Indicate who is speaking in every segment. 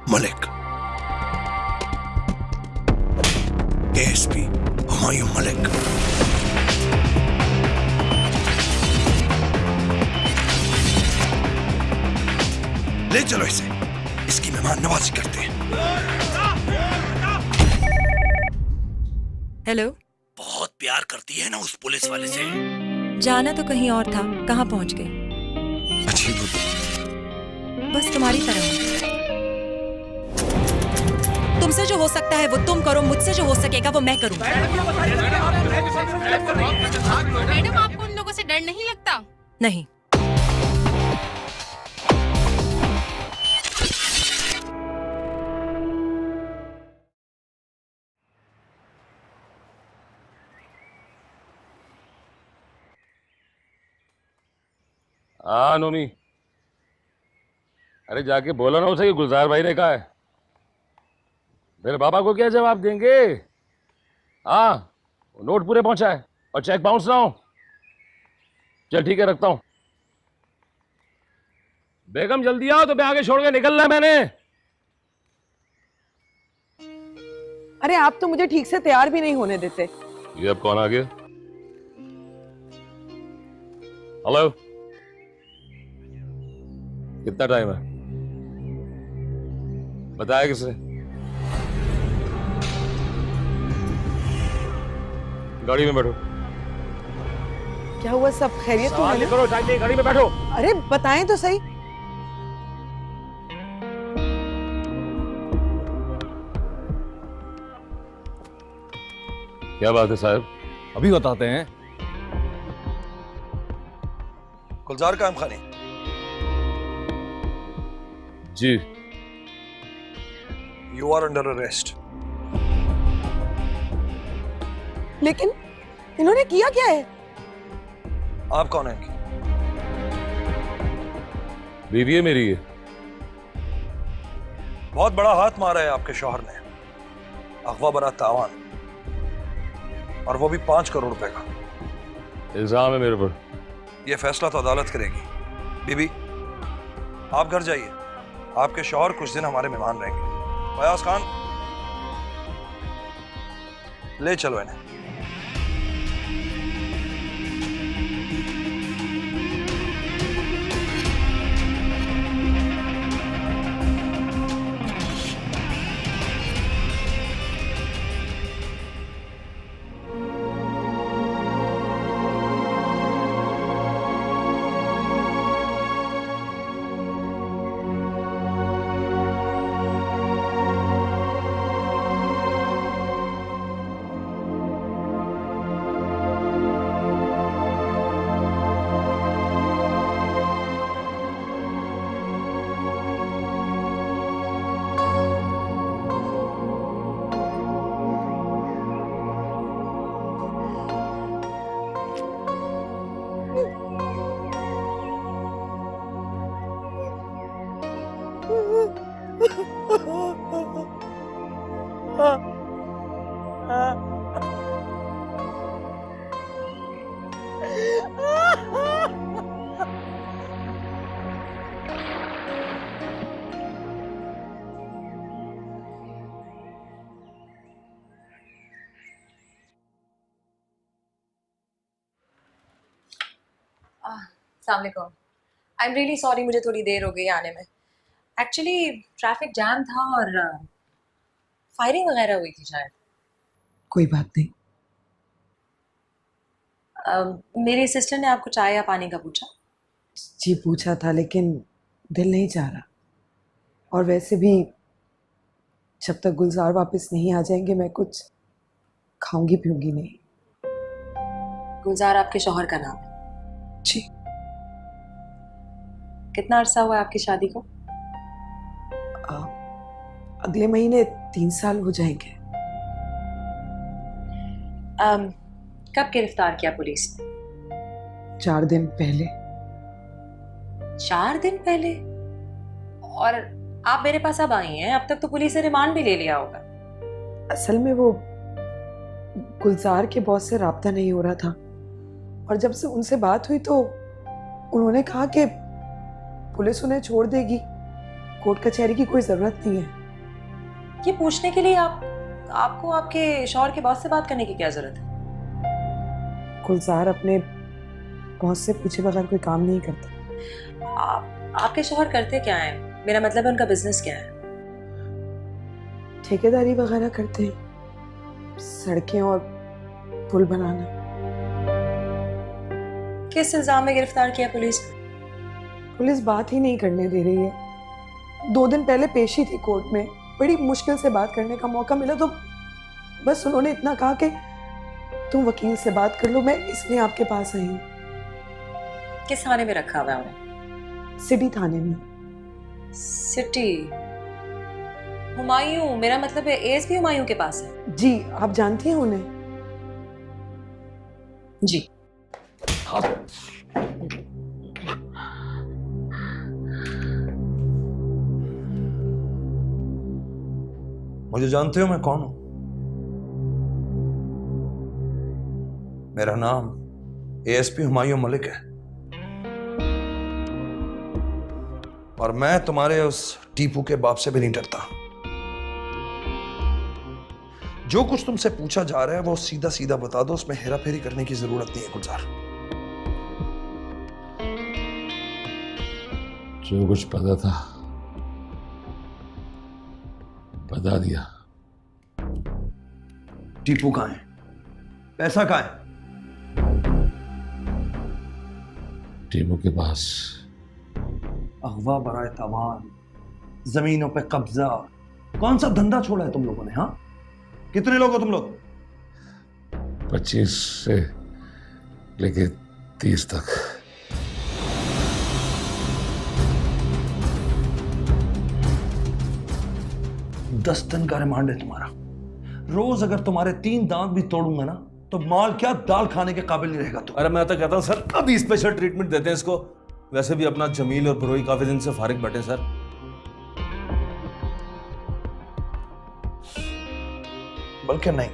Speaker 1: Malik, ASP Humayun Malik. ले चलो इसे, इसकी मेहमान नवाजी करते हैं।
Speaker 2: हेलो।
Speaker 1: बहुत प्यार करती है ना उस पुलिस वाले से।
Speaker 2: जाना तो कहीं और था, कहाँ पहुंच गए?
Speaker 1: अच्छी
Speaker 2: बस तुम्हारी तरह। तुमसे जो हो सकता है वो तुम करो, मुझसे जो हो सकेगा वो मैं करूँ।
Speaker 3: मैडम, आपको उन लोगों से डर नहीं लगता?
Speaker 2: नहीं।
Speaker 4: हाँ नोमी, अरे जाके बोला ना उसे कि गुलजार भाई ने कहा है। मेरे पापा को क्या जवाब देंगे? हाँ, नोट पूरे पहुंचा है और चेक बाउंस ना हो। चल ठीक है, रखता हूं। बेगम जल्दी आओ, तो मैं आगे छोड़ के निकलना है मैंने।
Speaker 5: अरे आप तो मुझे ठीक से तैयार भी नहीं होने देते।
Speaker 4: ये अब कौन आ गया? हेलो, कितना टाइम है? बताया किसने? गाड़ी में बैठो।
Speaker 5: क्या हुआ, सब खैरियत तो है ना?
Speaker 4: करो, चाहिए गाड़ी में बैठो।
Speaker 5: अरे बताएं तो सही।
Speaker 4: क्या बात है साहब?
Speaker 6: अभी बताते हैं।
Speaker 1: गुलजार काम खानी।
Speaker 4: जी।
Speaker 1: You are under arrest.
Speaker 5: लेकिन इन्होंने किया क्या है?
Speaker 1: आप कौन हैं?
Speaker 4: बीवी है मेरी ये।
Speaker 1: बहुत बड़ा हाथ मारा है आपके शौहर ने, अगवा बरा तावान, और वो भी 5 करोड़ रुपए का।
Speaker 4: इल्जाम है मेरे पर।
Speaker 1: यह फैसला तो अदालत करेगी। बीबी, आप घर जाइए, आपके शौहर कुछ दिन हमारे मेहमान रहेंगे। फयाज खान, ले चलो इन्हें।
Speaker 2: अस्सलाम वालेकुम। आई एम रियली सॉरी, मुझे थोड़ी देर हो गई आने में। एक्चुअली ट्रैफिक जैम था और फायरिंग वगैरह हुई थी शायद।
Speaker 5: कोई बात नहीं।
Speaker 2: मेरी सिस्टर ने आपको चाय या पानी का पूछा?
Speaker 5: जी पूछा था, लेकिन दिल नहीं चाह रहा। और वैसे भी जब तक गुलजार वापस नहीं आ जाएंगे मैं कुछ खाऊंगी पीऊंगी नहीं।
Speaker 2: गुलजार आपके शौहर का नाम है?
Speaker 5: जी।
Speaker 2: कितना अरसा हुआ आपकी शादी को?
Speaker 5: अगले महीने 3 साल हो जाएंगे।
Speaker 2: कब गिरफ्तार किया पुलिस ने?
Speaker 5: 4 दिन पहले।
Speaker 2: 4 दिन पहले? और आप मेरे पास अब आई हैं, अब तक तो पुलिस ने रिमांड भी ले लिया होगा।
Speaker 5: असल में वो गुलजार के बॉस से राब्ता नहीं हो रहा था, और जब से उनसे बात हुई तो उन्होंने कहा कि पुलिस उन्हें छोड़ देगी, कोर्ट कचहरी की कोई जरूरत नहीं है।
Speaker 2: ये पूछने के लिए आपको आपके शौहर के बॉस से बात करने की क्या जरूरत है?
Speaker 5: गुलजार अपने बॉस से पूछे बगैर कोई काम नहीं करता।
Speaker 2: आपके शौहर करते क्या है? मेरा मतलब है उनका बिजनेस क्या है?
Speaker 5: ठेकेदारी वगैरह करते हैं, सड़कें और पुल बनाना।
Speaker 2: किस इल्जाम में गिरफ्तार किया पुलिस?
Speaker 5: पुलिस बात ही नहीं करने दे रही है। 2 दिन पहले पेशी थी कोर्ट में, बड़ी मुश्किल से बात करने का मौका मिला तो बस उन्होंने इतना कहा कि तुम वकील से बात कर लो, मैं इसलिए आपके पास आई हूँ।
Speaker 2: किस थाने में रखा हुआ है उन्हें?
Speaker 5: सिटी थाने में।
Speaker 2: सिटी? हुमायूं, मेरा मतलब है एएसपी हुमायूं के पास है?
Speaker 5: जी, आप जानती हैं उन्हें?
Speaker 2: जी।
Speaker 1: मुझे जानते हो मैं कौन हूं? मेरा नाम एएसपी हुमायूं मलिक है और मैं तुम्हारे उस टीपू के बाप से भी नहीं डरता। जो कुछ तुमसे पूछा जा रहा है वो सीधा सीधा बता दो, उसमें हेरा फेरी करने की जरूरत नहीं है गुलजार।
Speaker 4: जो कुछ पता था बता दिया।
Speaker 1: टीपू कहां है? पैसा कहां है?
Speaker 4: टीपू के पास।
Speaker 1: अगवा बराए तवान, जमीनों पे कब्जा, कौन सा धंधा छोड़ा है तुम लोगों ने? हाँ, कितने लोग हो तुम लोग?
Speaker 4: 25 से लेके 30 तक।
Speaker 1: दस दिन का रिमांड है तुम्हारा। रोज अगर तुम्हारे 3 दांत भी तोड़ूंगा ना तो माल क्या दाल खाने के काबिल नहीं रहेगा तुम।
Speaker 6: अरे मैं तो कहता हूँ सर अभी स्पेशल ट्रीटमेंट देते हैं इसको। वैसे भी अपना जमील और ब्रोई काफी दिन से फारिग बैठे सर।
Speaker 1: बल्कि नहीं,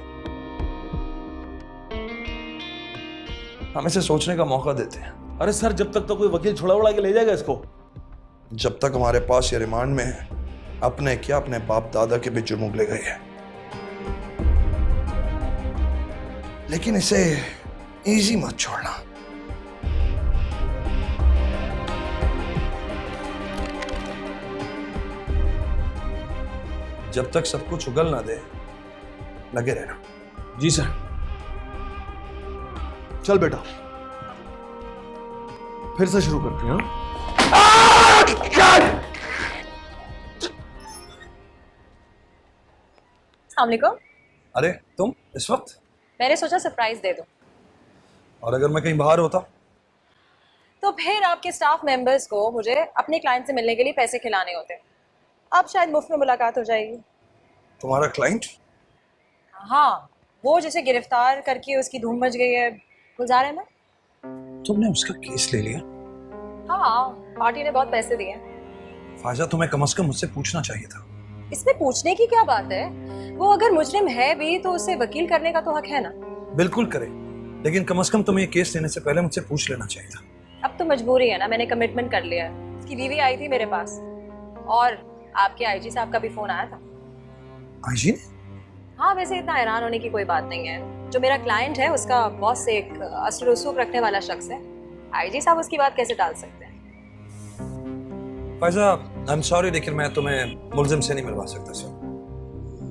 Speaker 1: हम इसे सोचने का मौका देते हैं।
Speaker 6: अरे सर जब तक तो कोई वकील छुड़ा उड़ा के ले जाएगा इसको।
Speaker 1: जब तक हमारे पास ये रिमांड में है, अपने क्या अपने बाप दादा के भी जुर्म उगले गए हैं। लेकिन इसे इजी मत छोड़ना। जब तक सब कुछ उगल ना दे लगे रहना।
Speaker 6: जी सर।
Speaker 1: चल बेटा, फिर से शुरू करते हैं।
Speaker 2: अस्सलाम वालेकुम।
Speaker 1: अरे तुम इस वक्त?
Speaker 2: मैंने सोचा सरप्राइज दे दो।
Speaker 1: और अगर मैं कहीं बाहर होता?
Speaker 2: तो फिर आपके स्टाफ मेंबर्स को मुझे अपने क्लाइंट से मिलने के लिए पैसे खिलाने होते। अब शायद मुफ्त में मुलाकात हो जाएगी।
Speaker 1: तुम्हारा क्लाइंट?
Speaker 2: हाँ, वो जिसे गिरफ्तार करके उसकी धूम मच गई है, गुलजार है ना?
Speaker 1: तुमने उसका केस ले लिया?
Speaker 2: हाँ, पार्टी ने बहुत पैसे दिए।
Speaker 1: फायजा, तुम्हें कम से कम मुझसे पूछना चाहिए था।
Speaker 2: इसमें पूछने की क्या बात है? वो अगर मुजरिम है भी तो उसे वकील करने का तो हक है ना।
Speaker 1: बिल्कुल करे, लेकिन कम से कम तुम्हें ये केस लेने से पहले मुझसे पूछ लेना चाहिए था।
Speaker 2: अब तो मजबूरी है ना, मैंने कमिटमेंट कर लिया है। उसकी बीवी आई थी मेरे पास और आपके आईजी साहब का भी फोन आया था।
Speaker 1: आईजी ने?
Speaker 2: हाँ, वैसे इतना हैरान होने की कोई बात नहीं है। जो मेरा क्लाइंट है उसका बॉस एक असर रसूख रखने वाला शख्स है। आईजी साहब उसकी बात कैसे टाल सकते हैं?
Speaker 1: फायजा, आई एम सॉरी, लेकिन मैं तुम्हें मुलजिम से नहीं मिलवा सकता सर।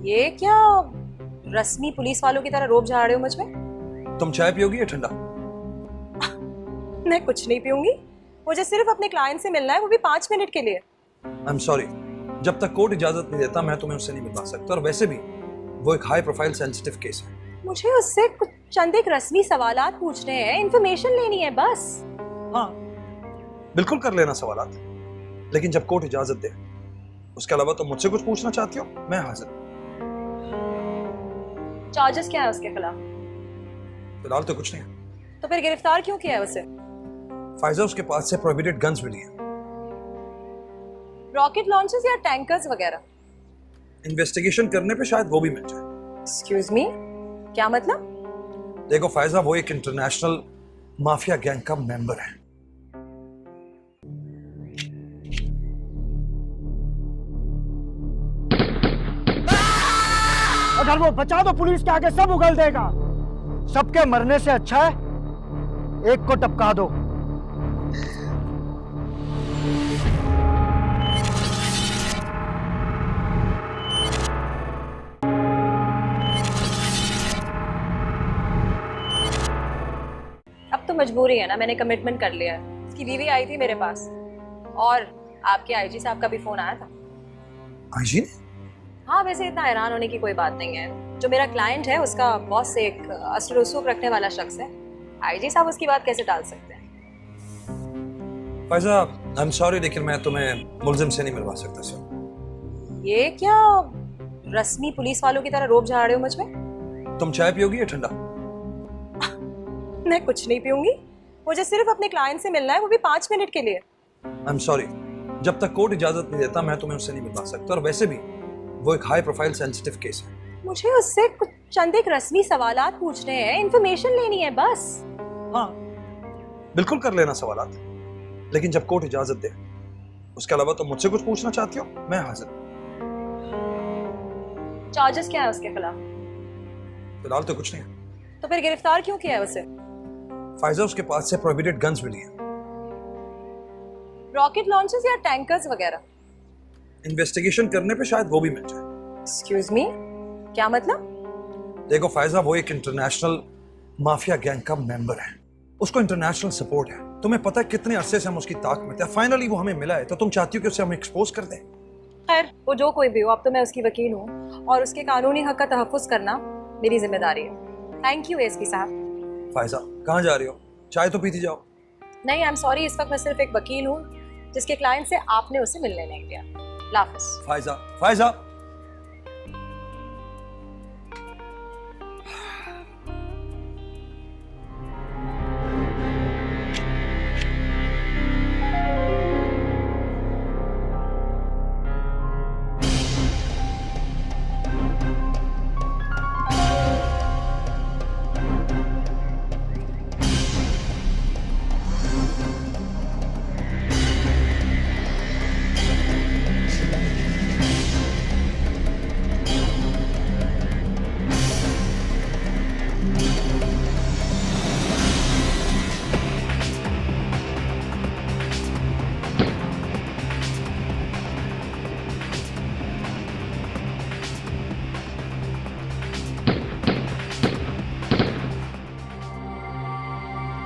Speaker 2: ये क्या रस्मी पुलिस वालों की तरह रोब झाड़ रहे हो मुझ में?
Speaker 1: तुम चाय पियोगी या ठंडा?
Speaker 2: मैं कुछ नहीं पीऊंगी। मुझे सिर्फ अपने क्लाइंट से मिलना है, वो भी 5 मिनट के लिए।
Speaker 1: आई एम सॉरी, जब तक कोर्ट इजाजत नहीं देता मैं तुम्हें उससे नहीं मिलवा सकता। और वैसे भी वो एक हाई प्रोफाइल सेंसिटिव केस है।
Speaker 2: मुझे उससे कुछ चंद एक रस्मी सवालात पूछने हैं, इन्फॉर्मेशन लेनी है बस।
Speaker 1: हाँ, बिल्कुल कर लेना सवालात, लेकिन जब कोर्ट इजाजत दे। उसके अलावा तुम मुझसे कुछ पूछना चाहती हो, मैं हाजिर हूं।
Speaker 2: चार्जेस क्या है उसके खिलाफ?
Speaker 1: फिलहाल तो कुछ नहीं।
Speaker 2: तो फिर गिरफ्तार क्यों किया है उसे?
Speaker 1: फायजा, उसके पास से प्रोहिबिटेड गन्स मिली हैं।
Speaker 2: रॉकेट लॉन्चर्स या टैंकर्स वगैरह?
Speaker 1: इन्वेस्टिगेशन करने पे शायद वो भी मिल जाए।
Speaker 2: एक्सक्यूज मी, क्या मतलब?
Speaker 1: देखो फायजा, वो एक इंटरनेशनल माफिया गैंग का मेंबर है।
Speaker 7: अगर वो बचा तो पुलिस के आगे सब उगल देगा। सबके मरने से अच्छा है एक को टपका दो।
Speaker 2: अब तो मजबूरी है ना, मैंने कमिटमेंट कर लिया है। उसकी बीवी आई थी मेरे पास और आपके आईजी साहब का भी फोन आया था।
Speaker 1: आईजी ने?
Speaker 2: हाँ, वैसे इतना हैरान होने की कोई बात नहीं है। जो मेरा क्लाइंट है उसका बॉस एक असर रसूख रखने वाला शख्स है। आईजी साहब उसकी बात कैसे टाल सकते हैं?
Speaker 1: फायजा, आई एम सॉरी लेकिन मैं तुम्हें मुलजिम से नहीं मिलवा सकता सर।
Speaker 2: ये क्या रस्मी पुलिस वालों की तरह रोब झाड़ रहे हो मुझ में?
Speaker 1: तुम चाय पियोगी या ठंडा?
Speaker 2: मैं कुछ नहीं पीऊंगी, मुझे सिर्फ अपने क्लाइंट से मिलना है, वो भी 5 मिनट के लिए।
Speaker 1: आई एम सॉरी, जब तक कोर्ट इजाजत नहीं देता मैं तुम्हें उससे नहीं मिलवा सकता, और वैसे भी वो एक हाई प्रोफाइल सेंसिटिव केस है।
Speaker 2: मुझे उससे कुछ चंद एक रस्मी सवालात पूछने हैं, इंफॉर्मेशन लेनी है बस।
Speaker 1: हाँ, बिल्कुल कर लेना सवालात, लेकिन जब कोर्ट इजाजत दे। उसके अलावा तुम मुझसे कुछ पूछना चाहती हो, मैं हाजिर।
Speaker 2: चार्जेस क्या है उसके खिलाफ?
Speaker 1: फिलहाल तो कुछ नहीं।
Speaker 2: तो फिर गिरफ्तार क्यों किया है उसे?
Speaker 1: फायजा, उसके पास से प्रोहिबिटेड गन्स मिली हैं।
Speaker 2: रॉकेट लॉन्चर्स या टैंकर्स वगैरह?
Speaker 1: इन्वेस्टिगेशन करने पे शायद वो भी मिल जाए।
Speaker 2: एक्सक्यूज मी, क्या मतलब?
Speaker 1: देखो फायजा, वो एक इंटरनेशनल माफिया गैंग का मेंबर है, उसको इंटरनेशनल सपोर्ट है। तुम्हें पता है कितने अरसे से हम उसकी ताक में थे, फाइनली वो हमें मिला है, तो तुम चाहती हो कि उसे हम एक्सपोज कर दें?
Speaker 2: खैर, वो जो कोई भी हो, अब तो मैं उसकी वकील हूँ और उसके कानूनी हक का तहफ्फुज़ करना मेरी जिम्मेदारी है। थैंक यू एसपी साहब।
Speaker 1: फायजा, कहाँ जा रही हो? चाय तो पीती जाओ।
Speaker 2: नहीं, आई एम सॉरी, इस वक्त मैं सिर्फ एक वकील हूँ जिसके क्लाइंट से आपने उसे मिलने नहीं दिया। लाफिज।
Speaker 1: फायजा, फायजा,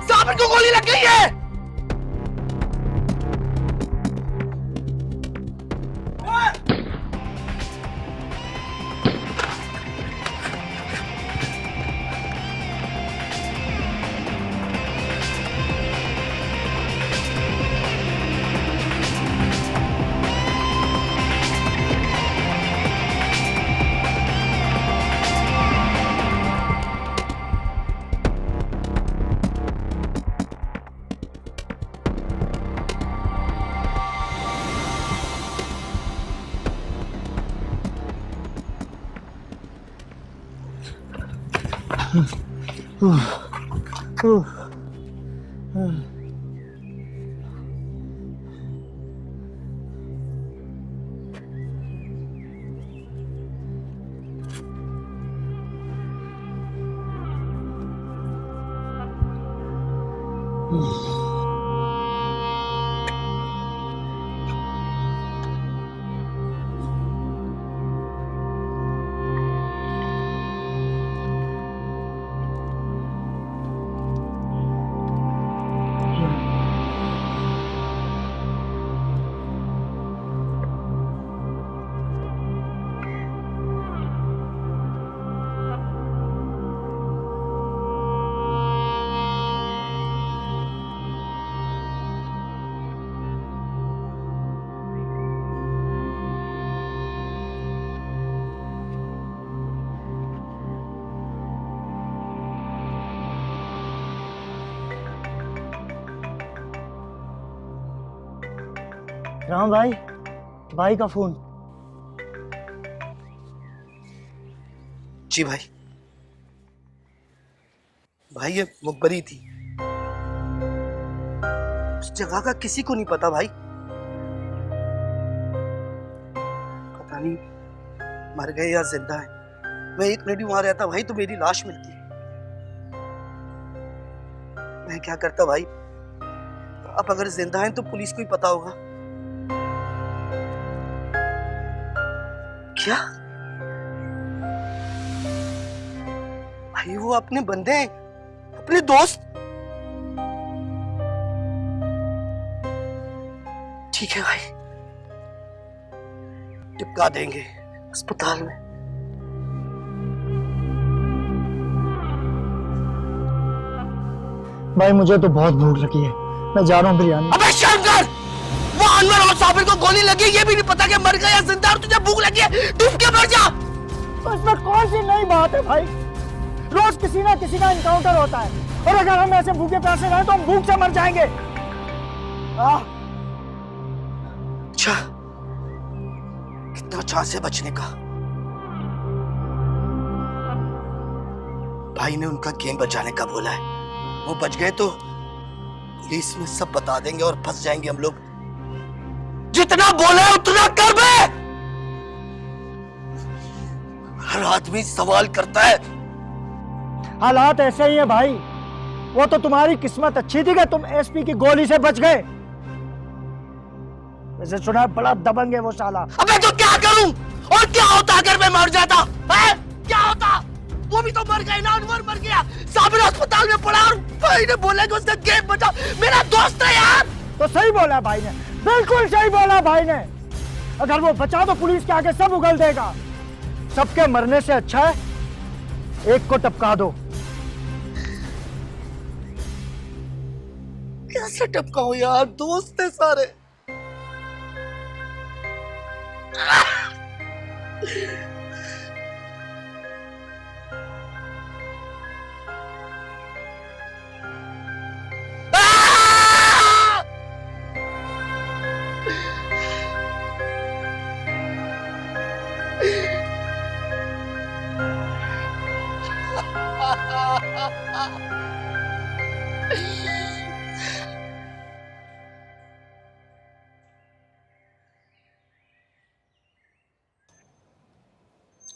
Speaker 7: साबिर को गोली लग गई है। राम भाई, भाई का फोन।
Speaker 8: जी भाई, भाई ये मुखबरी थी, उस जगह का किसी को नहीं पता भाई। पता नहीं मर गए या जिंदा है। मैं 1 मिनट भी वहां रहता भाई तो मेरी लाश मिलती। मैं क्या करता भाई? अब अगर जिंदा हैं तो पुलिस को ही पता होगा। क्या भाई वो अपने बंदे हैं, अपने दोस्त? ठीक है भाई, टिपका देंगे अस्पताल में।
Speaker 7: भाई मुझे तो बहुत भूख लगी है, मैं जा रहा हूँ बिरयानी।
Speaker 8: अबे शंकर, वो अनवर और साबिर को गोली लगी, ये भी नहीं पता कि मर गया या जिंदा, और तुझे भूख लगी है, डूब के मर जा।
Speaker 7: तो इसमें कौन सी नई बात है भाई? रोज किसी ना किसी का इनकाउंटर होता है, और अगर हम ऐसे भूखे प्यासे रहे तो हम भूख से मर जाएंगे।
Speaker 8: अच्छा, कितना चांस है बचने का? भाई ने उनका गेम बचाने का बोला है, वो बच गए तो पुलिस में सब बता देंगे और फंस जाएंगे हम लोग। जितना बोला है उतना कर बे। हर आदमी सवाल करता है।
Speaker 7: हालात ऐसे ही है भाई, वो तो तुम्हारी किस्मत अच्छी थी कि तुम एसपी की गोली से बच गए। वैसे सुना है बड़ा दबंग है वो साला।
Speaker 8: अबे तो क्या करूं? और क्या होता अगर मैं मर जाता है? क्या होता? वो भी तो मर गए ना, अनवर मर गया, साबिर अस्पताल में पड़ा, और भाई ने बोला कि उसका गेम बचा। मेरा दोस्त है यार।
Speaker 7: तो सही बोला भाई ने, बिल्कुल सही बोला भाई ने। अगर वो बचा तो पुलिस के आगे सब उगल देगा। सबके मरने से अच्छा है एक को टपका दो।
Speaker 8: कैसे टपकाऊं यार, दोस्त है सारे।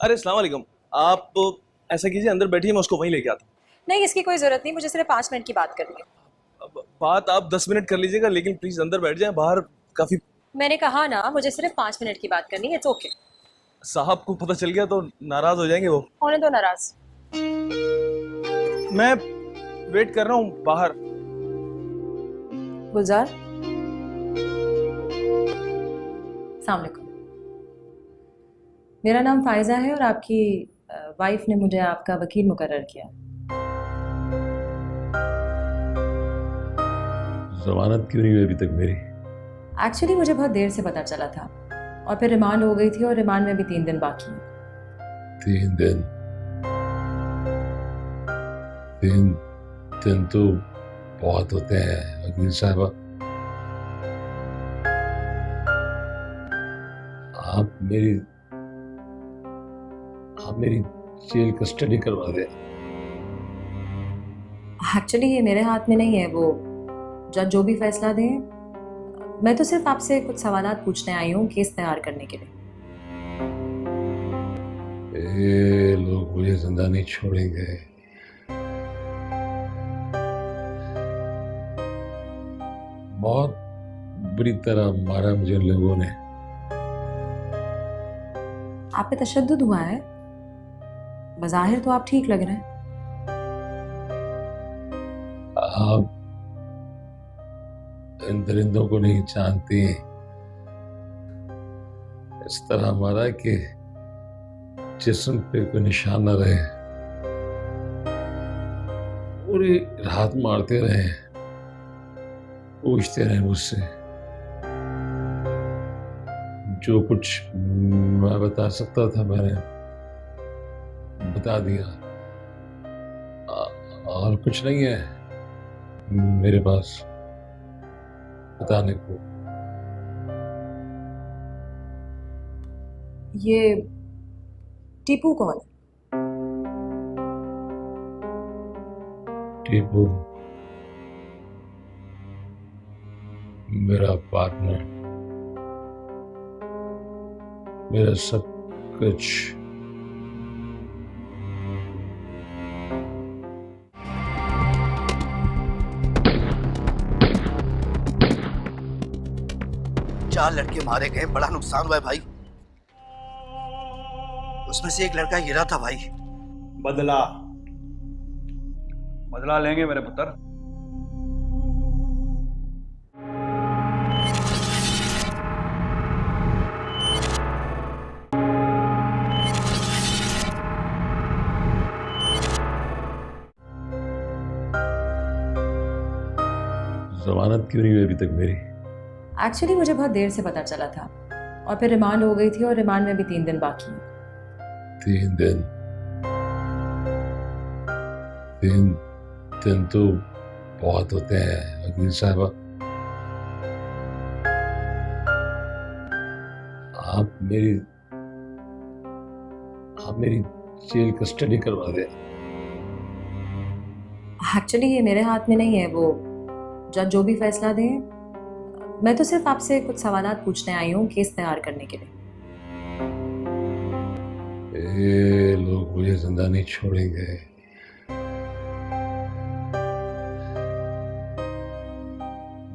Speaker 6: अरे अस्सलाम वालेकुम, आप ऐसा कीजिए अंदर बैठिए, मैं उसको वहीं लेके आता
Speaker 2: नहीं, इसकी कोई जरूरत नहीं, मुझे सिर्फ 5 मिनट की बात करनी है।
Speaker 6: हूँ। बात आप 10 मिनट कर लीजिएगा, लेकिन प्लीज अंदर बैठ जाएं, बाहर काफी।
Speaker 2: मैंने कहा ना, मुझे सिर्फ 5 मिनट की बात करनी है। It's okay.
Speaker 6: साहब को पता चल गया तो नाराज हो जाएंगे वो।
Speaker 2: होने दो नाराज।
Speaker 6: मैं वेट कर रहा हूँ बाहर।
Speaker 2: गुलजार, अस्सलाम वालेकुम। मेरा नाम फायजा है और आपकी वाइफ ने मुझे आपका वकील मुकर्रर किया।
Speaker 4: जमानत क्यों नहीं हुई अभी तक मेरी?
Speaker 2: एक्चुअली मुझे बहुत देर से पता चला था, और फिर रिमांड हो गई थी, और रिमांड में भी 3 दिन बाकी हैं।
Speaker 4: 3 दिन? 3 दिन तो बहुत होते हैं वकील साहबा। आप मेरी जेल कस्टडी करवा दें।
Speaker 2: एक्चुअली ये मेरे हाथ में नहीं है, वो जज जो भी फैसला दें। मैं तो सिर्फ आपसे कुछ सवालात पूछने आई हूँ केस तैयार करने के लिए।
Speaker 4: ये लोग मुझे जिंदा नहीं छोड़ेंगे। बहुत बुरी तरह मारा मुझे लोगों ने।
Speaker 2: आप पे तशद्दुद हुआ है? बज़ाहिर तो आप ठीक लग रहे हैं।
Speaker 4: आप इन दरिंदों को नहीं जानती। इस तरह मारा कि जिस्म पे कोई निशान न रहे। पूरी रात मारते रहे, पूछते रहे मुझसे। जो कुछ मैं बता सकता था मैंने बता दिया। और कुछ नहीं है मेरे पास बताने को।
Speaker 2: ये टीपू कौन है?
Speaker 4: टीपू मेरा पार्टनर, मेरा सब कुछ,
Speaker 8: 4 लड़के मारे गए, बड़ा नुकसान हुआ है भाई। उसमें से एक लड़का हीरा था भाई।
Speaker 9: बदला बदला लेंगे मेरे पुत्र।
Speaker 4: जमानत क्यों नहीं हुई अभी तक मेरी?
Speaker 2: एक्चुअली मुझे बहुत देर से पता चला था और फिर रिमांड हो गई थी और रिमांड में भी 3 दिन बाकी हैं।
Speaker 4: 3 दिन? 3 दिन तो बहुत होते हैं वकील साहबा। आप मेरी जेल कस्टडी करवा दें।
Speaker 2: एक्चुअली ये मेरे हाथ में नहीं है, वो जज जो भी फैसला दे। मैं तो सिर्फ आपसे कुछ सवालात पूछने आई हूँ केस तैयार करने के लिए।
Speaker 4: ये लोग मुझे जिंदा नहीं छोड़ेंगे।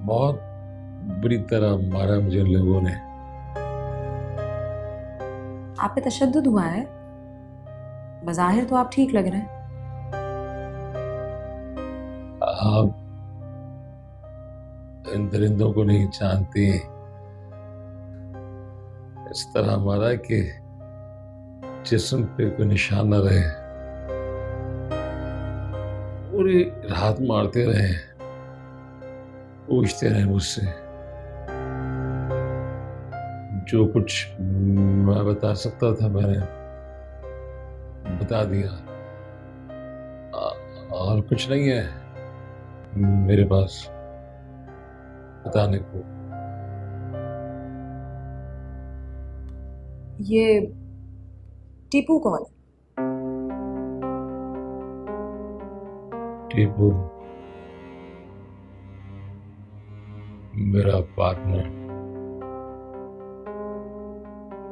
Speaker 4: बहुत बुरी तरह मारा मुझे लोगों ने।
Speaker 2: आप पे तशद्दुद हुआ है? बज़ाहिर तो आप ठीक लग रहे हैं।
Speaker 4: आप इन दरिंदों को नहीं जानती। इस तरह मारा कि जिस्म पे कोई निशान न रहे। पूरी रात मारते रहे, पूछते रहे मुझसे। जो कुछ मैं बता सकता था मैंने बता दिया। और कुछ नहीं है मेरे पास बताने को।
Speaker 2: ये टीपू कौन है?
Speaker 4: टीपू मेरा पार्टनर,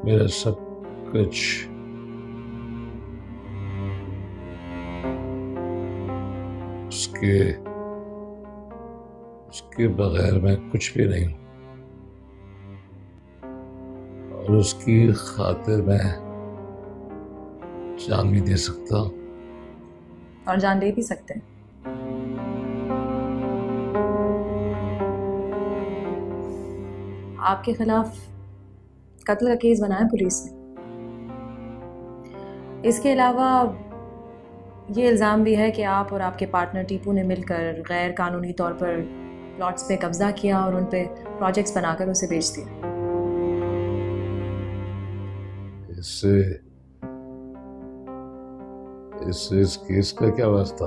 Speaker 4: मेरा सब कुछ। उसके बगैर मैं कुछ भी नहीं हूं और उसकी खातिर मैं जान भी दे सकता
Speaker 2: और जान दे भी सकते हैं। आपके खिलाफ कत्ल का केस बनाया पुलिस ने। इसके अलावा ये इल्ज़ाम भी है कि आप और आपके पार्टनर टीपू ने मिलकर गैर कानूनी तौर पर प्लॉट्स पे कब्जा किया और उन पे प्रोजेक्ट्स बनाकर उसे बेच दिया।
Speaker 4: इस केस का क्या वास्ता?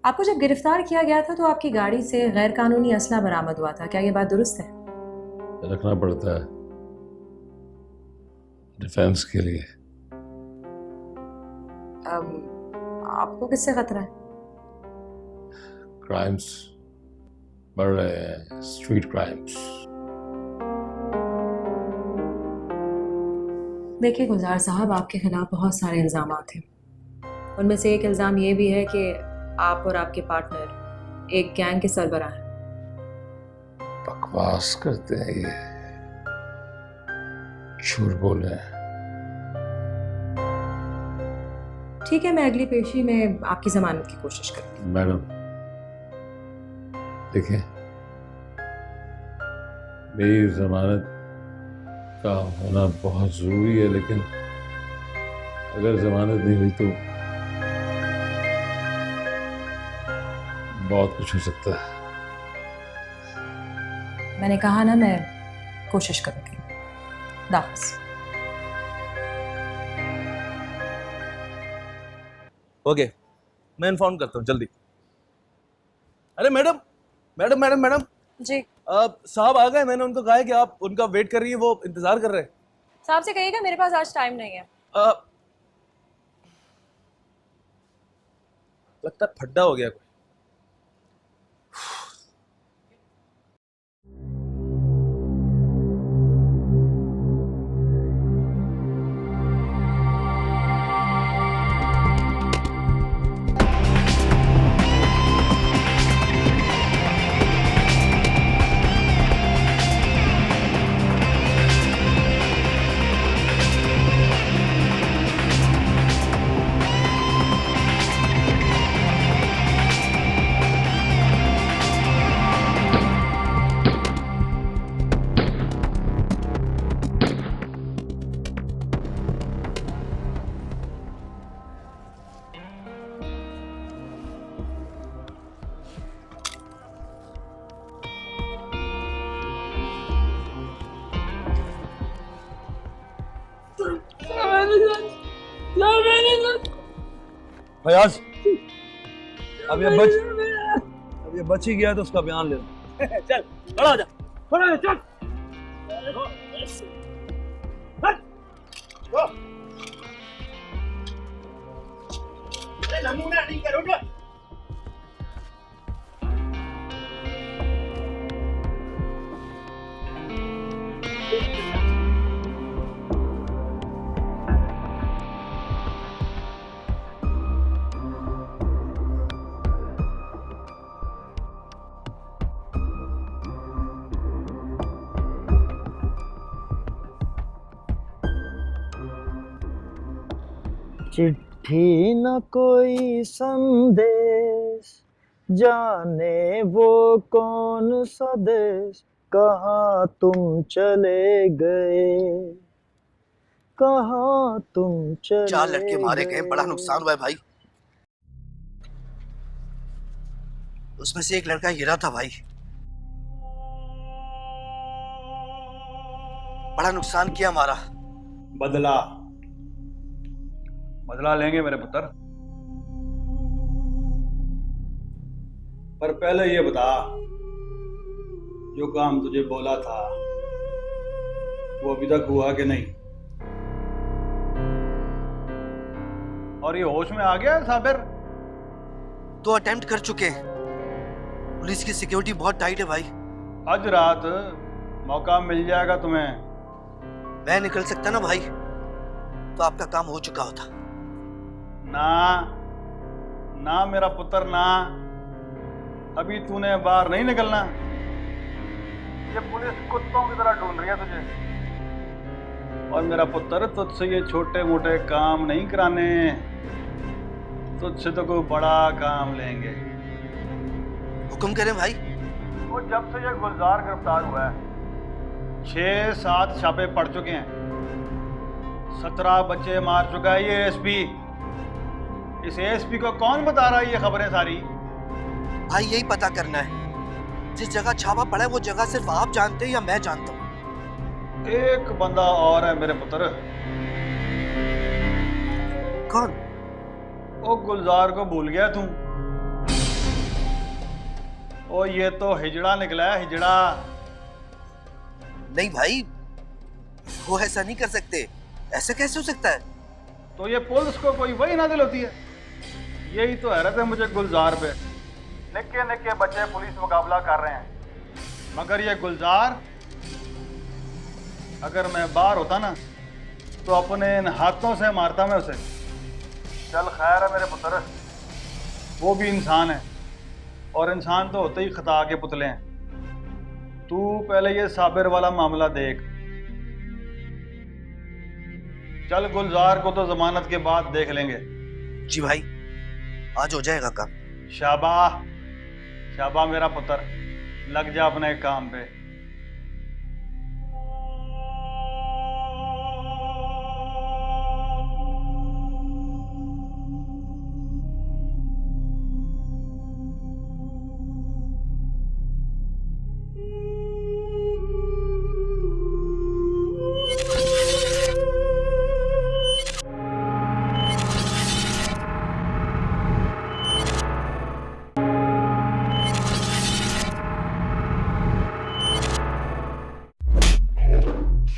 Speaker 2: आपको जब गिरफ्तार किया गया था तो आपकी गाड़ी से गैर कानूनी असला बरामद हुआ था, क्या ये बात दुरुस्त है?
Speaker 4: रखना पड़ता है डिफेंस के लिए।
Speaker 2: आपको किससे खतरा है?
Speaker 4: क्राइम्स बढ़ रहे हैं, स्ट्रीट क्राइम्स।
Speaker 2: देखिए गुलजार साहब, आपके खिलाफ बहुत सारे इल्ज़ामात हैं। उनमेउनमें से एक इल्ज़ाम ये भी है कि आप और आपके पार्टनर एक गैंग के सरबराह हैं।
Speaker 4: बकवास करते हैं ये, झूठ बोल रहे हैं।
Speaker 2: ठीक है, मैं अगली पेशी में आपकी जमानत की कोशिश करूंगी।
Speaker 4: मैडम देखिए, मेरी जमानत का होना बहुत जरूरी है, लेकिन अगर जमानत नहीं हुई तो बहुत कुछ हो सकता है।
Speaker 2: मैंने कहा ना, मैं कोशिश करूंगी। दाफिज।
Speaker 6: ओके, मैं इन्फॉर्म करता हूँ जल्दी। अरे मैडम मैडम मैडम मैडम
Speaker 2: जी
Speaker 6: साहब आ गए। मैंने उनको कहा है कि आप उनका वेट कर रही हैं, वो इंतजार कर रहे हैं।
Speaker 2: साहब से कहिएगा मेरे पास आज टाइम नहीं है।
Speaker 6: लगता है फड्डा हो गया कोई।
Speaker 1: फयाज, अब ये बच ही गया तो उसका बयान ले लो।
Speaker 6: चल खड़ा हो जा, खड़ा हो जा, चल। नमूना नहीं करोगे।
Speaker 7: चिट्ठी न कोई संदेश, जाने वो कौन सा देश, कहाँ तुम चले गए, कहाँ तुम चले
Speaker 8: 4 लड़के मारे गए, बड़ा नुकसान हुआ है भाई। उसमें से एक लड़का हीरा था भाई। बड़ा नुकसान किया हमारा।
Speaker 9: बदला लेंगे मेरे पुत्र। पर पहले ये बता, जो काम तुझे बोला था वो अभी तक हुआ कि नहीं? और ये होश में आ गया साबिर?
Speaker 8: तो अटेम्प्ट कर चुके हैं। पुलिस की सिक्योरिटी बहुत टाइट है भाई।
Speaker 9: आज रात मौका मिल जाएगा तुम्हें।
Speaker 8: मैं निकल सकता ना भाई, तो आपका काम हो चुका होता।
Speaker 9: ना ना मेरा पुत्र ना, अभी तूने बाहर नहीं निकलना। ये पुलिस कुत्तों की तरह ढूंढ रही है तुझे। और मेरा पुत्र, तुझसे ये छोटे मोटे काम नहीं कराने, तुझसे तो कोई बड़ा काम लेंगे।
Speaker 8: हुक्म करें भाई।
Speaker 9: वो जब से ये गुलजार गिरफ्तार हुआ है 6-7 छापे पड़ चुके हैं, 17 बच्चे मार चुका है ये एसपी। इस एसपी को कौन बता रहा है ये खबरें सारी?
Speaker 8: भाई यही पता करना है, जिस जगह छापा पड़ा है वो जगह सिर्फ आप जानते हैं या मैं जानता हूँ?
Speaker 9: एक बंदा और है मेरे पुत्र।
Speaker 8: कौन?
Speaker 9: ओ गुलजार को भूल गया तू? ओ ये तो हिजड़ा निकला है, हिजड़ा।
Speaker 8: नहीं भाई, वो ऐसा नहीं कर सकते। ऐसा कैसे हो सकता है?
Speaker 9: तो ये पुलिस को कोई वही नादिल होती है। यही तो हैरत है मुझे गुलजार पे। निक्के निक्के बच्चे पुलिस मुकाबला कर रहे हैं, मगर ये गुलजार, अगर मैं बाहर होता ना तो अपने इन हाथों से मारता मैं उसे। चल खैर है मेरे पुत्र, वो भी इंसान है, और इंसान तो होते ही खता के पुतले हैं। तू पहले ये साबिर वाला मामला देख। चल गुलजार को तो जमानत के बाद देख लेंगे।
Speaker 8: जी भाई, आज हो जाएगा काम।
Speaker 9: शाबाश शाबाश मेरा पुत्र, लग जा अपने काम पे।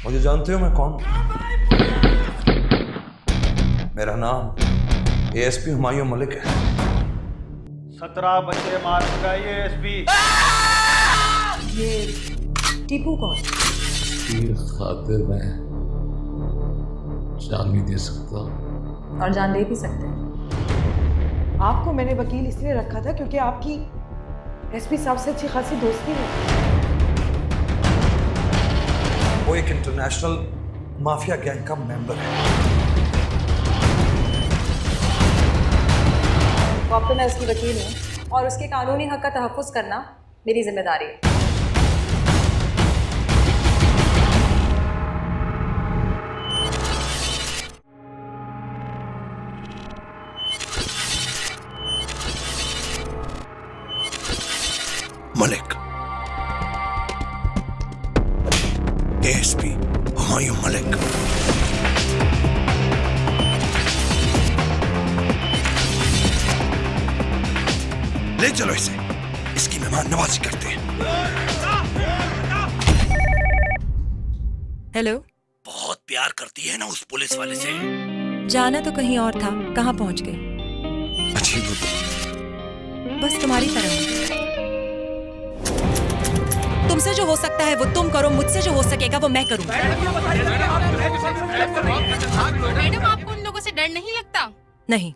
Speaker 1: मुझे जानते हो मैं कौन हूं? मेरा नाम एएसपी हुमायूं मलिक है।
Speaker 9: 17 बच्चे मार चुका है ये एसपी।
Speaker 2: ये टीपू कौन?
Speaker 10: तीर खातिर मैं जान भी दे सकता हूँ
Speaker 2: और जान दे भी सकते हैं।
Speaker 5: आपको मैंने वकील इसलिए रखा था क्योंकि आपकी एसपी साहब से अच्छी खासी दोस्ती है।
Speaker 1: वो एक इंटरनेशनल माफिया गैंग का मेंबर है।
Speaker 2: तो अब तो मैं उसकी वकील हूँ और उसके कानूनी हक का तहफ़्फ़ुज़ करना मेरी जिम्मेदारी है।
Speaker 8: मलिक, एएसपी हुमायूं मलिक।
Speaker 1: ले चलो इसे, इसकी मेहमान नवाजी करते हैं।
Speaker 11: हेलो।
Speaker 8: बहुत प्यार करती है ना उस पुलिस वाले से।
Speaker 11: जाना तो कहीं और था, कहाँ पहुंच गए?
Speaker 1: अजीब,
Speaker 11: बस तुम्हारी तरह। तुमसे जो हो सकता है वो तुम करो, मुझसे जो हो सकेगा वो मैं करूँ।
Speaker 3: मैडम आपको उन लोगों से डर नहीं लगता?
Speaker 11: नहीं।